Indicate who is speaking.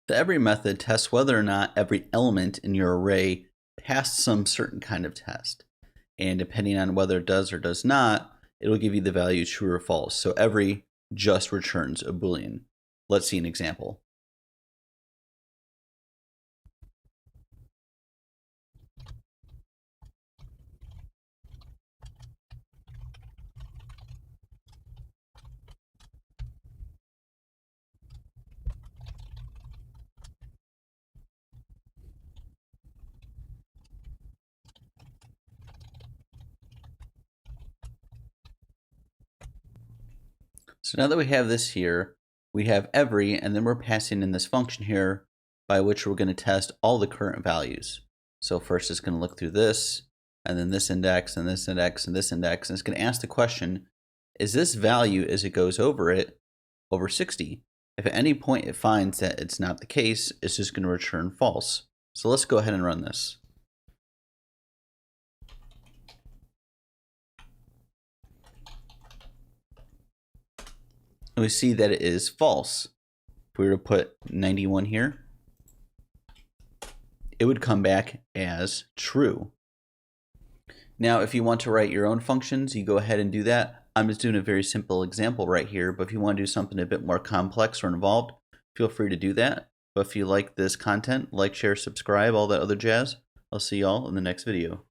Speaker 1: The every method tests whether or not every element in your array passed some certain kind of test. And depending on whether it does or does not, it'll give you the value true or false. So every just returns a Boolean. Let's see an example. So now that we have this here, we have every, and then we're passing in this function here by which we're going to test all the current values. So first it's going to look through this, and then this index, and this index, and this index, and it's going to ask the question, is this value, as it goes over it, over 60? If at any point it finds that it's not the case, it's just going to return false. So let's go ahead and run this. And we see that it is false. If we were to put 91 here, it would come back as true. Now, if you want to write your own functions, you go ahead and do that. I'm just doing a very simple example right here, but if you want to do something a bit more complex or involved, feel free to do that. But if you like this content, like, share, subscribe, all that other jazz. I'll see y'all in the next video.